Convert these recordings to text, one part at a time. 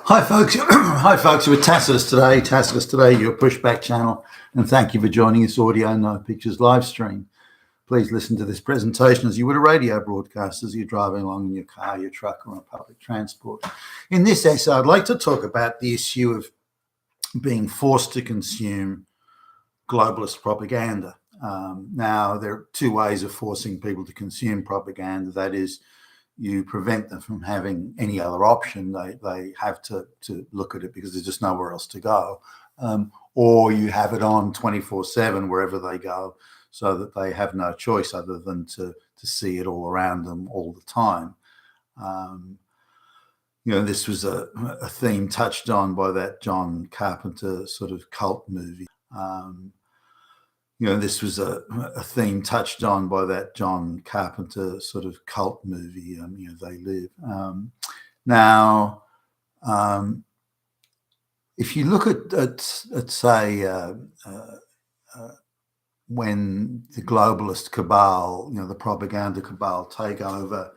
Hi, folks. Hi, folks. We're Tacitus today. Tacitus today, your pushback channel, and thank you for joining this audio no pictures live stream. Please listen to this presentation as you would a radio broadcast as you're driving along in your car, your truck, or on public transport. In this essay, I'd like to talk about the issue of being forced to consume globalist propaganda. Now, there are two ways of forcing people to consume propaganda. That is, you prevent them from having any other option. They have to look at it because there's just nowhere else to go. Or you have it on 24/7 wherever they go, so that they have no choice other than to see it all around them all the time. This was a theme touched on by that John Carpenter sort of cult movie. This was a theme touched on by that John Carpenter sort of cult movie, They Live. Now, if you look at say, when the globalist cabal, the propaganda cabal, take over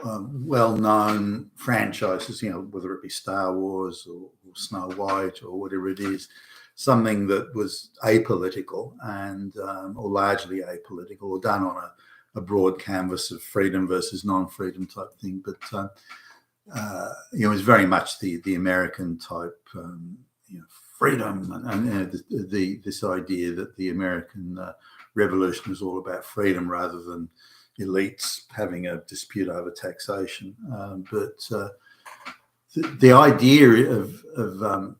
well-known franchises, whether it be Star Wars or Snow White or whatever it is, something that was apolitical and or largely apolitical, or done on a broad canvas of freedom versus non-freedom type thing. But it was very much the American type, freedom and this idea that the American Revolution was all about freedom rather than elites having a dispute over taxation. But the idea of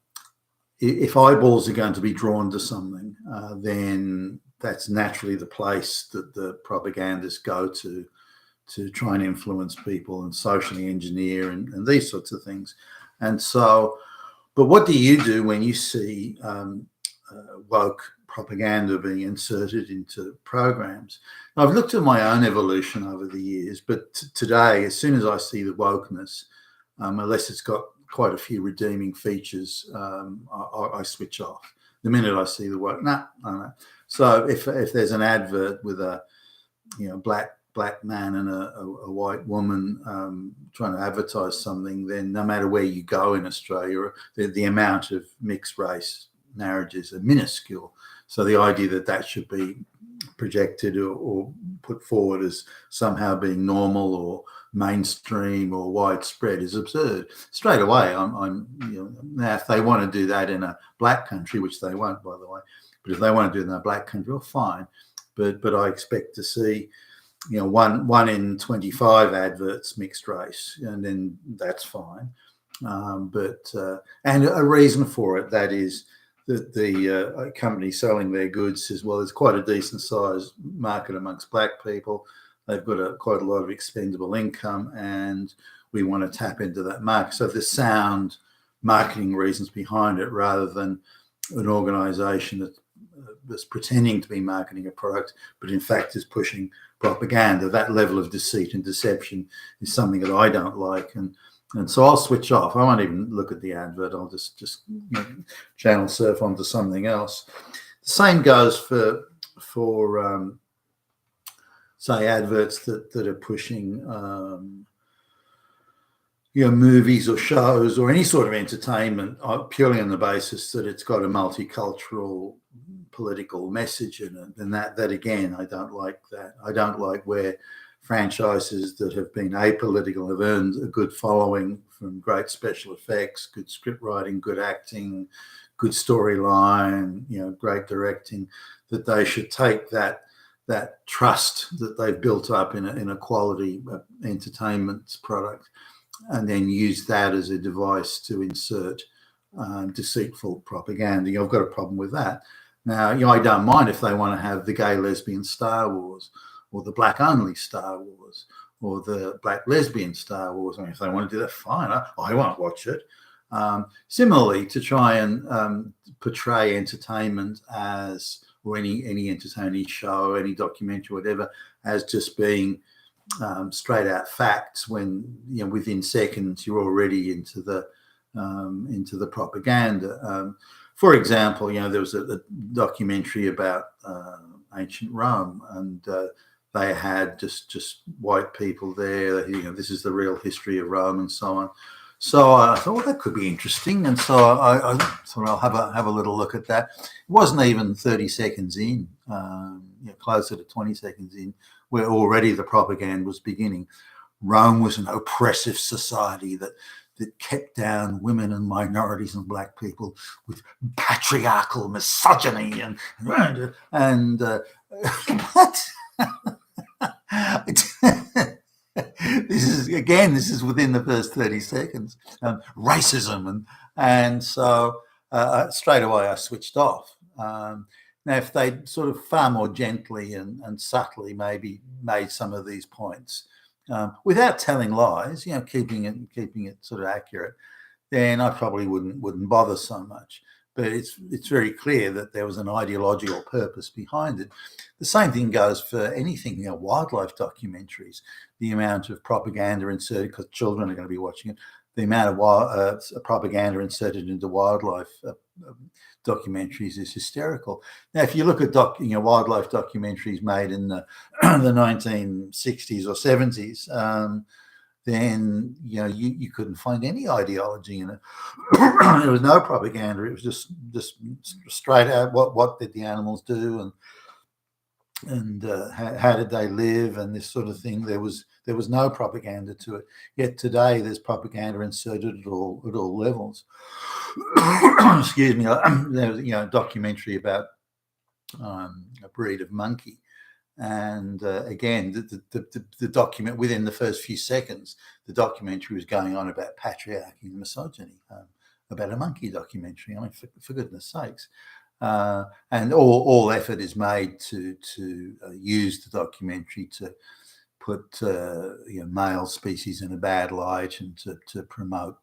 if eyeballs are going to be drawn to something, then that's naturally the place that the propagandists go to try and influence people and socially engineer and these sorts of things. And so, but what do you do when you see woke propaganda being inserted into programs? I've looked at my own evolution over the years, but today, as soon as I see the wokeness, unless it's got quite a few redeeming features, I switch off. The minute I see the woke, no. So if there's an advert with a black man and a white woman trying to advertise something, then no matter where you go in Australia, the amount of mixed race marriages are minuscule. So the idea that should be projected or put forward as somehow being normal or mainstream or widespread is absurd. Straight away, I'm now if they want to do that in a black country, which they won't, by the way, but if they want to do it in a black country, well, fine. But I expect to see, one in 25 adverts mixed race, and then that's fine. And a reason for it, that is that the company selling their goods says, well, there's quite a decent sized market amongst black people. They've got quite a lot of expendable income, and we want to tap into that market. So there's sound marketing reasons behind it, rather than an organisation that's pretending to be marketing a product, but in fact is pushing propaganda. That level of deceit and deception is something that I don't like, and so I'll switch off. I won't even look at the advert. I'll just channel surf onto something else. The same goes for say adverts that are pushing movies or shows or any sort of entertainment purely on the basis that it's got a multicultural political message in it. And that again, I don't like that. I don't like where franchises that have been apolitical have earned a good following from great special effects, good script writing, good acting, good storyline, great directing, that they should take that trust that they've built up in a quality entertainment product and then use that as a device to insert deceitful propaganda. I've got a problem with that. Now, I don't mind if they want to have the gay lesbian Star Wars, or the black only Star Wars, or the black lesbian Star Wars. I mean, if they want to do that, fine. I won't watch it. Similarly, to try and portray entertainment as, or any entertaining show, any documentary, whatever, as just being straight out facts, when within seconds you're already into the propaganda. For example, there was a documentary about ancient Rome, and they had just white people there. This is the real history of Rome, and so on. So I thought, well, that could be interesting, and so I thought I'll have a little look at that. It wasn't even 30 seconds in, closer to 20 seconds in, where already the propaganda was beginning. Rome was an oppressive society that kept down women and minorities and black people with patriarchal misogyny and what? This is within the first 30 seconds. Racism and so straight away I switched off. Now, if they'd sort of far more gently and subtly maybe made some of these points without telling lies, keeping it sort of accurate, then I probably wouldn't bother so much. But it's very clear that there was an ideological purpose behind it. The same thing goes for anything, wildlife documentaries. The amount of propaganda inserted, because children are going to be watching it, the amount of propaganda inserted into wildlife documentaries is hysterical. Now, if you look at wildlife documentaries made in the 1960s or 70s, then you couldn't find any ideology in it. There was no propaganda. It was just straight out what did the animals do and how did they live and this sort of thing. There was no propaganda to it. Yet today there's propaganda inserted at all levels. Excuse me. There was a documentary about a breed of monkey. And again, the document within the first few seconds, the documentary was going on about patriarchy and misogyny, about a monkey documentary. I mean, for goodness sakes. And all effort is made to use the documentary to put male species in a bad light and to promote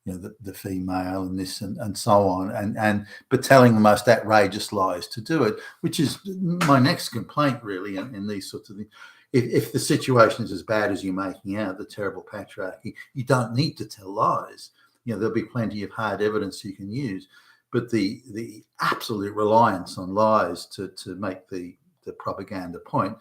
the female and this and so on, but telling the most outrageous lies to do it, which is my next complaint really in these sorts of things. If the situation is as bad as you're making out, the terrible patriarchy, you don't need to tell lies. There'll be plenty of hard evidence you can use, but the absolute reliance on lies to make the propaganda point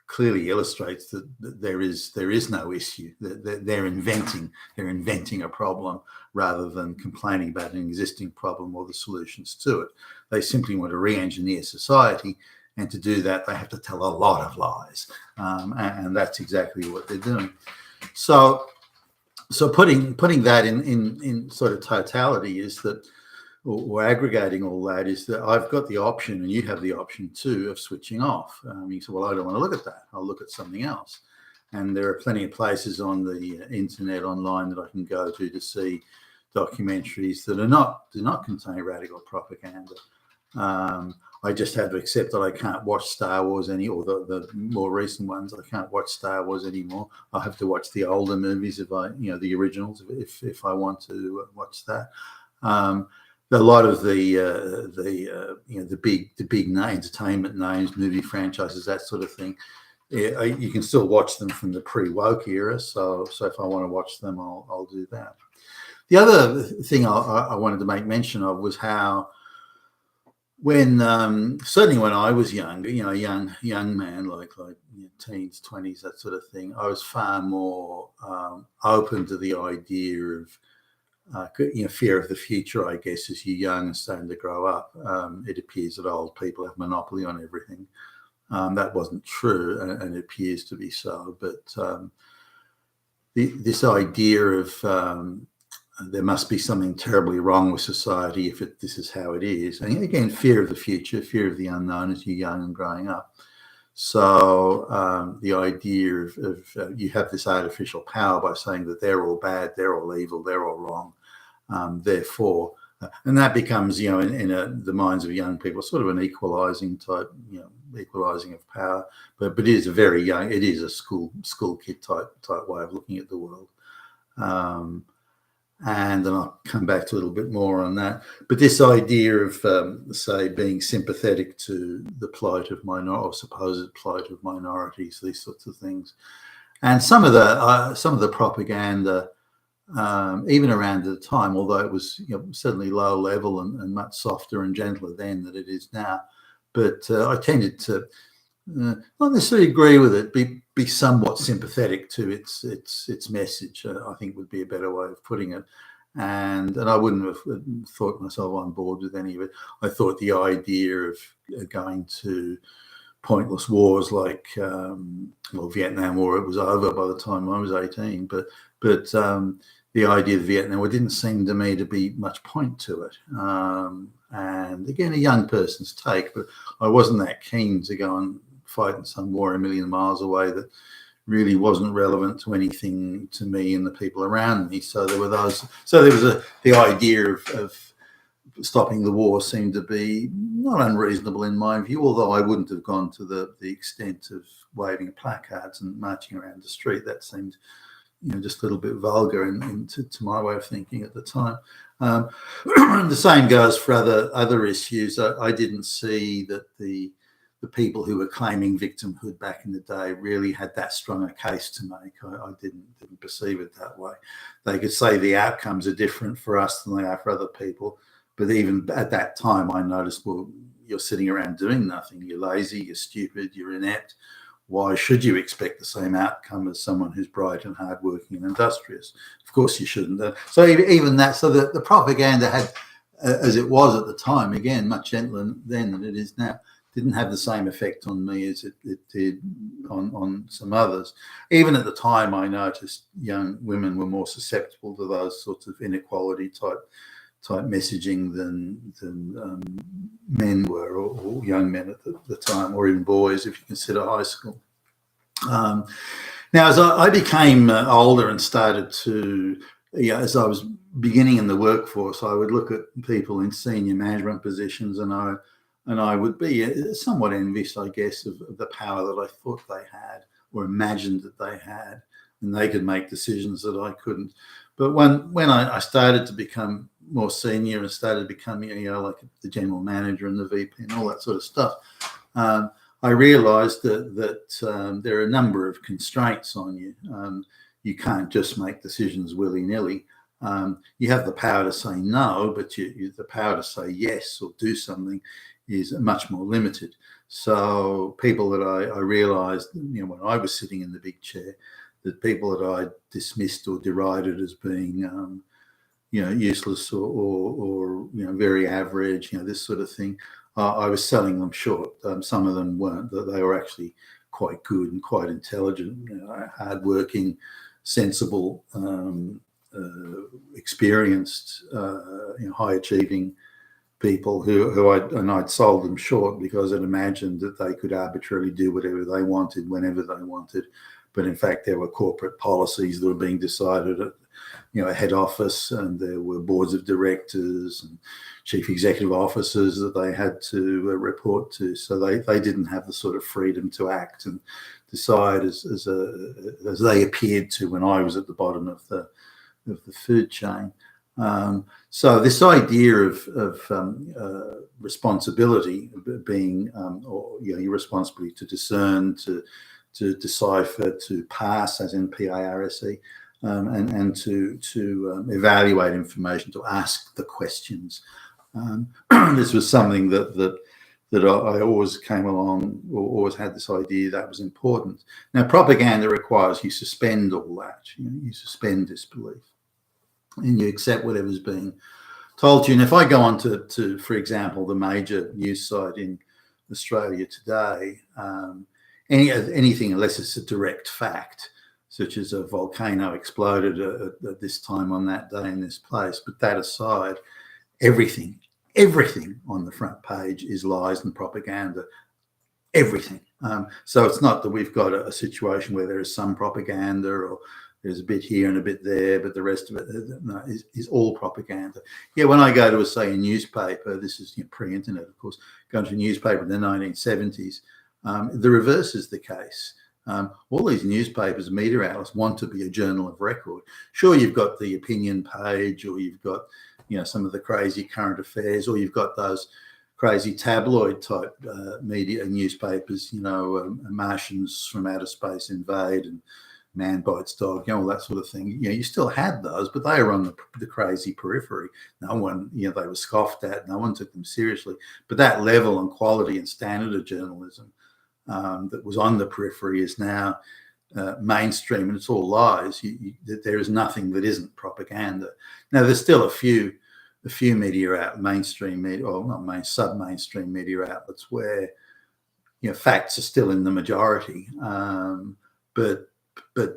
clearly illustrates that there is no issue. They're inventing a problem rather than complaining about an existing problem or the solutions to it. They simply want to re-engineer society, and to do that they have to tell a lot of lies, and that's exactly what they're doing. So putting that in sort of totality is that, or aggregating all that, is that I've got the option, and you have the option too, of switching off. You say, well, I don't want to look at that. I'll look at something else. And there are plenty of places on the internet online that I can go to see documentaries that do not contain radical propaganda. I just have to accept that I can't watch Star Wars or the more recent ones. I can't watch Star Wars anymore. I have to watch the older movies the originals if I want to watch that. A lot of the big entertainment names, movie franchises, that sort of thing, you can still watch them from the pre-woke era. So if I want to watch them, I'll do that. The other thing I wanted to make mention of was how, certainly when I was younger, young man, like teens, 20s, that sort of thing, I was far more open to the idea of fear of the future, I guess, as you're young and starting to grow up. It appears that old people have monopoly on everything. That wasn't true, and it appears to be so. But this idea of there must be something terribly wrong with society if this is how it is. And again, fear of the future, fear of the unknown as you're young and growing up. So the idea of you have this artificial power by saying that they're all bad, they're all evil, they're all wrong. Therefore, and that becomes, in the minds of young people, sort of an equalizing type, equalizing of power. But it is it is a school kid type way of looking at the world. And then I'll come back to a little bit more on that. But this idea of, say, being sympathetic to the plight of or supposed plight of minorities, these sorts of things, and some of the propaganda, even around the time, although it was certainly low level and much softer and gentler then than it is now, but I tended to not necessarily agree with it, be somewhat sympathetic to its message, I think would be a better way of putting it. And I wouldn't have thought myself on board with any of it. I thought the idea of going to pointless wars like Vietnam War, it was over by the time I was 18, but the idea of the Vietnam War didn't seem to me to be much point to it. And again, a young person's take, but I wasn't that keen to go and fight in some war a million miles away that really wasn't relevant to anything to me and the people around me. So there were those. So there was the idea of stopping the war seemed to be not unreasonable in my view, although I wouldn't have gone to the extent of waving placards and marching around the street. That seemed, just a little bit vulgar to my way of thinking at the time. The same goes for other issues. I didn't see that the people who were claiming victimhood back in the day really had that strong a case to make. I didn't perceive it that way. They could say the outcomes are different for us than they are for other people, but even at that time, I noticed, well, you're sitting around doing nothing. You're lazy, you're stupid, you're inept. Why should you expect the same outcome as someone who's bright and hardworking and industrious? Of course you shouldn't. So even that, so the propaganda had, as it was at the time, again, much gentler then than it is now, didn't have the same effect on me as it did on some others. Even at the time, I noticed young women were more susceptible to those sorts of inequality type messaging than men were, or young men at the time, or even boys, if you consider high school. Now, as I became older and started to, as I was beginning in the workforce, I would look at people in senior management positions, and I would be somewhat envious, I guess, of the power that I thought they had or imagined that they had, and they could make decisions that I couldn't. But when I started to become more senior and started becoming, like the general manager and the VP and all that sort of stuff, I realised that there are a number of constraints on you. You can't just make decisions willy-nilly. You have the power to say no, but the power to say yes or do something is much more limited. So people that I realised, when I was sitting in the big chair, that people that I dismissed or derided as being, useless or very average, this sort of thing, I was selling them short. Some of them weren't. They were actually quite good and quite intelligent, hardworking, sensible, experienced, high achieving people who I'd sold them short because I'd imagined that they could arbitrarily do whatever they wanted whenever they wanted. But in fact, there were corporate policies that were being decided at, a head office, and there were boards of directors and chief executive officers that they had to report to. So they didn't have the sort of freedom to act and decide as they appeared to when I was at the bottom of the food chain. So this idea of responsibility being, your responsibility to discern, to decipher, to pass, as in PARSE, and to evaluate information, to ask the questions. This was something that I always came along, or always had this idea that was important. Now, propaganda requires you suspend all that. You suspend disbelief, and you accept whatever's being told to you. And if I go on to for example, the major news site in Australia today, anything unless it's a direct fact, such as a volcano exploded at this time on that day in this place. But that aside, everything on the front page is lies and propaganda. Everything. So it's not that we've got a situation where there is some propaganda or there's a bit here and a bit there, but the rest of it is all propaganda. Yeah, when I go to, say, a newspaper, this is pre-internet, of course, going to a newspaper in the 1970s, the reverse is the case. All these newspapers, media outlets want to be a journal of record. Sure, you've got the opinion page, or you've got, some of the crazy current affairs, or you've got those crazy tabloid type media newspapers, Martians from outer space invade and man bites dog, all that sort of thing. You still had those, but they were on the crazy periphery. No one, they were scoffed at. No one took them seriously. But that level and quality and standard of journalism that was on the periphery is now mainstream, and it's all lies. There is nothing that isn't propaganda. Now, there's still a few media mainstream media, or not sub-mainstream media outlets where facts are still in the majority, but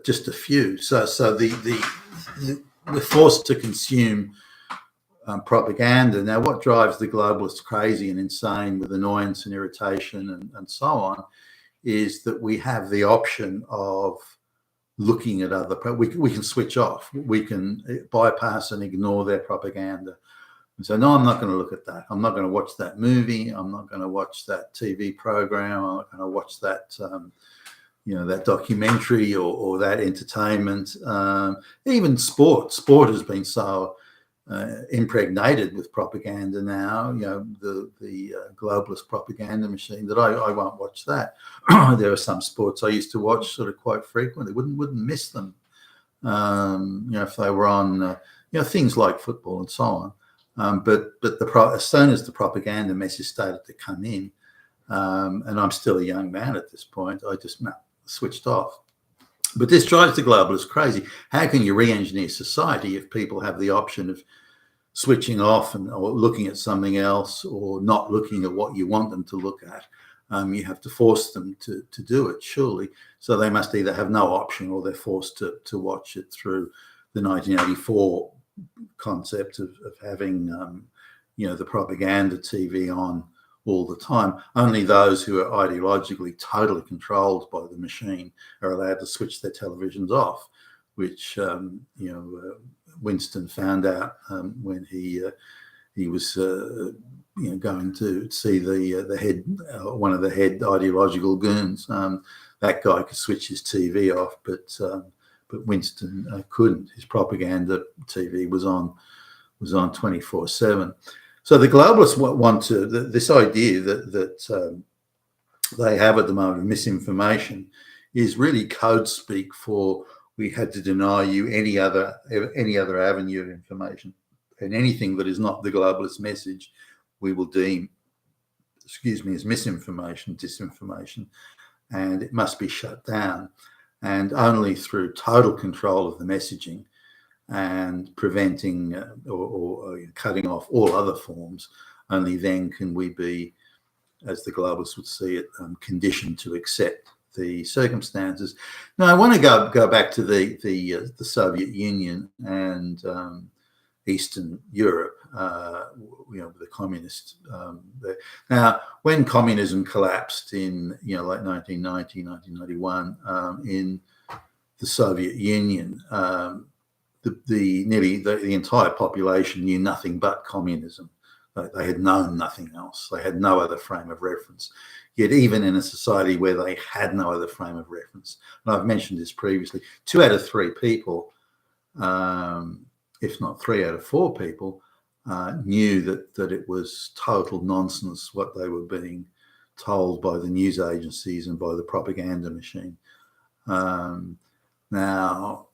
just a few. So we're forced to consume propaganda. Now, what drives the globalists crazy and insane with annoyance and irritation and so on is that we have the option of looking at we can switch off. We can bypass and ignore their propaganda. And so, no, I'm not going to look at that. I'm not going to watch that movie. I'm not going to watch that TV program. I'm not going to watch that, that documentary or that entertainment. Even sport. Sport has been so impregnated with propaganda now, the globalist propaganda machine, that I won't watch that. There are some sports I used to watch sort of quite frequently, wouldn't miss them, if they were on, things like football and so on. But as soon as the propaganda message started to come in, and I'm still a young man at this point, I just switched off. But this drives the globalists crazy. How can you re-engineer society if people have the option of switching off or looking at something else, or not looking at what you want them to look at? You have to force them to do it, surely. So they must either have no option, or they're forced to watch it through the 1984 concept of having, the propaganda TV on all the time. Only those who are ideologically totally controlled by the machine are allowed to switch their televisions off, which Winston found out when he was going to see the head, one of the head ideological goons. That guy could switch his TV off, but Winston couldn't. His propaganda TV was on 24/7. So the globalists want this idea that they have at the moment of misinformation is really code speak for, we had to deny you any other avenue of information, and anything that is not the globalist message we will deem, as misinformation, disinformation, and it must be shut down. And only through total control of the messaging and preventing or cutting off all other forms, only then can we be, as the globalists would see it, conditioned to accept the circumstances. Now, I want to go back to the Soviet Union and Eastern Europe, the communist. Now, when communism collapsed in late 1990, 1991, in the Soviet Union, nearly the entire population knew nothing but communism. They had known nothing else. They had no other frame of reference. Yet even in a society where they had no other frame of reference, and I've mentioned this previously, 2 out of 3 people, if not 3 out of 4 people, knew that it was total nonsense what they were being told by the news agencies and by the propaganda machine. Now,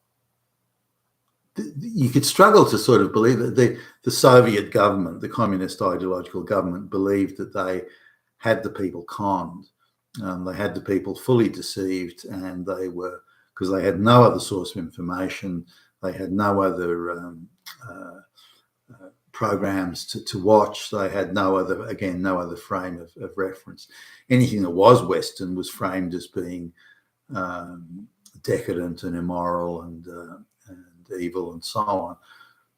you could struggle to sort of believe that the Soviet government, the communist ideological government, believed that they had the people conned. They had the people fully deceived, and because they had no other source of information, they had no other programs to watch. They had no other frame of reference. Anything that was Western was framed as being decadent and immoral and evil and so on.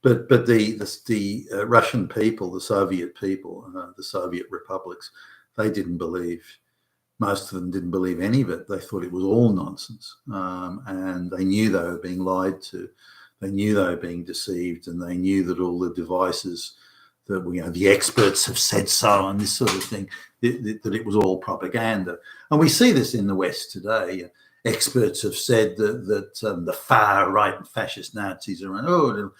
But the Russian people, the Soviet people, the Soviet republics, they didn't believe. Most of them didn't believe any of it. They thought it was all nonsense, and they knew they were being lied to. They knew they were being deceived, and they knew that all the devices that the experts have said so and this sort of thing, that it was all propaganda. And we see this in the West today. Experts have said that the far right and fascist Nazis are around.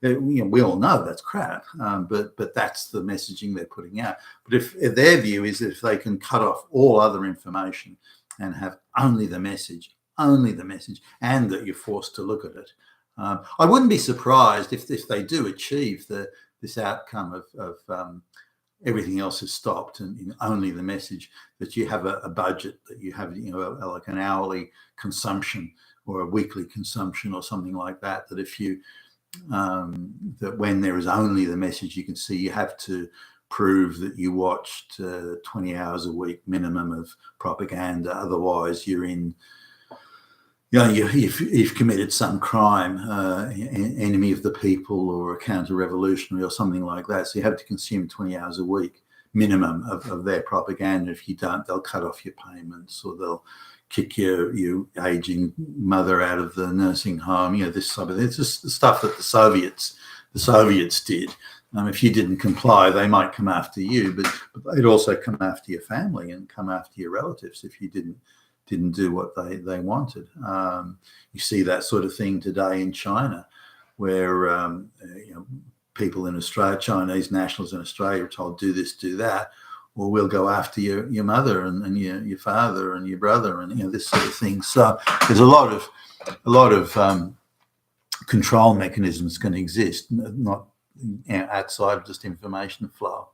We all know that's crap, but that's the messaging they're putting out. But if their view is that if they can cut off all other information and have only the message, and that you're forced to look at it, I wouldn't be surprised if they do achieve this outcome of everything else is stopped, and only the message that you have a budget, that you have, like an hourly consumption or a weekly consumption or something like that. That if you that when there is only the message, you can see you have to prove that you watched 20 hours a week minimum of propaganda. Otherwise, you're in, you've committed some crime, enemy of the people or a counter-revolutionary or something like that. So you have to consume 20 hours a week minimum of their propaganda. If you don't, they'll cut off your payments, or they'll kick your aging mother out of the nursing home. This sort of, it's just the stuff that the Soviets did. If you didn't comply, they might come after you, but they'd also come after your family and come after your relatives if you didn't do what they wanted. You see that sort of thing today in China, where people in Australia, Chinese nationals in Australia, are told, do this, do that, or we'll go after your mother and your father and your brother, and this sort of thing. So there's a lot of control mechanisms can exist, not outside of just information flow.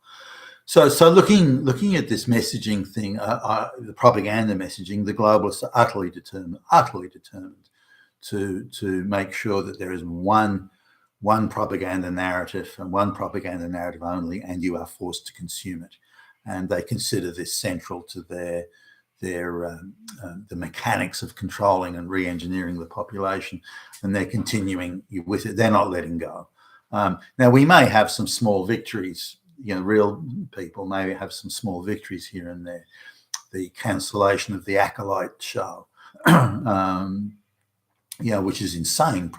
So looking at this messaging thing, the propaganda messaging, the globalists are utterly determined to make sure that there is one propaganda narrative, and one propaganda narrative only, and you are forced to consume it. And they consider this central to the mechanics of controlling and re-engineering the population, and they're continuing with it. They're not letting go. Now, we may have some small victories. Real people may have some small victories here and there. The cancellation of the Acolyte show, which is insane.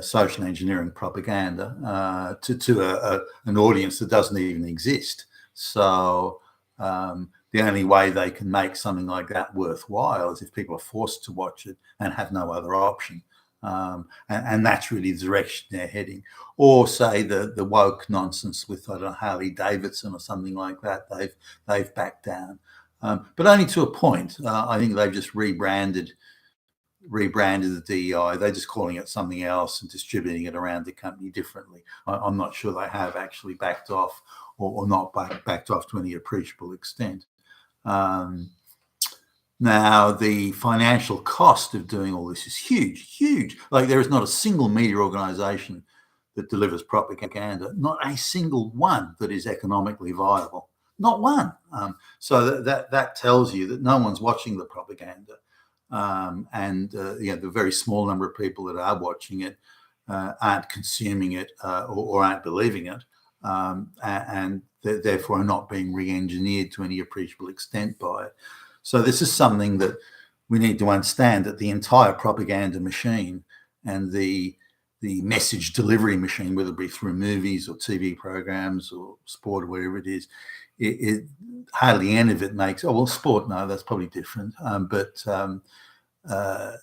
Social engineering propaganda to an audience that doesn't even exist. So the only way they can make something like that worthwhile is if people are forced to watch it and have no other option. And that's really the direction they're heading. Or say the woke nonsense with, I don't know, Harley Davidson or something like that. They've backed down, but only to a point. I think they've just rebranded the DEI. They're just calling it something else and distributing it around the company differently. I'm not sure they have actually backed off, or not backed off to any appreciable extent. Now, the financial cost of doing all this is huge. Like, there is not a single media organization that delivers propaganda, not a single one that is economically viable, not one. So that tells you that no one's watching the propaganda. And the very small number of people that are watching it aren't consuming it or aren't believing it, and therefore are not being re-engineered to any appreciable extent by it. So this is something that we need to understand, that the entire propaganda machine and the message delivery machine, whether it be through movies or TV programs or sport or whatever it is, it hardly any of it makes. Oh well, sport, no, that's probably different. But the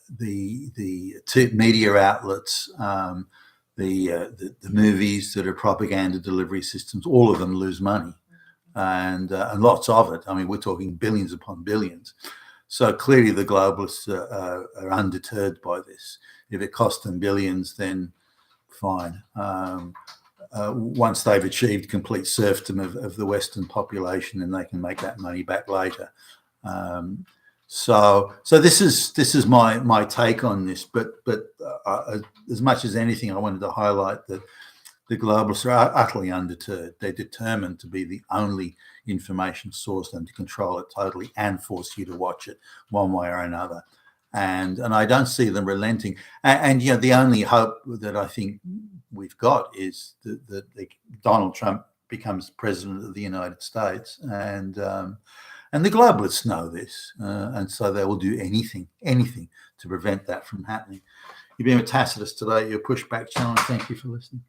media outlets, the movies that are propaganda delivery systems, all of them lose money, and lots of it. I mean, we're talking billions upon billions. So clearly, the globalists are undeterred by this. If it costs them billions, then fine. Once they've achieved complete serfdom of the Western population, then they can make that money back later. So this is my take on this. But as much as anything, I wanted to highlight that the globalists are utterly undeterred. They're determined to be the only information source and to control it totally and force you to watch it one way or another. And I don't see them relenting. And the only hope that I think we've got is that Donald Trump becomes president of the United States, and the globalists know this, and so they will do anything to prevent that from happening. You've been with Tacitus today, your Pushback channel. Thank you for listening.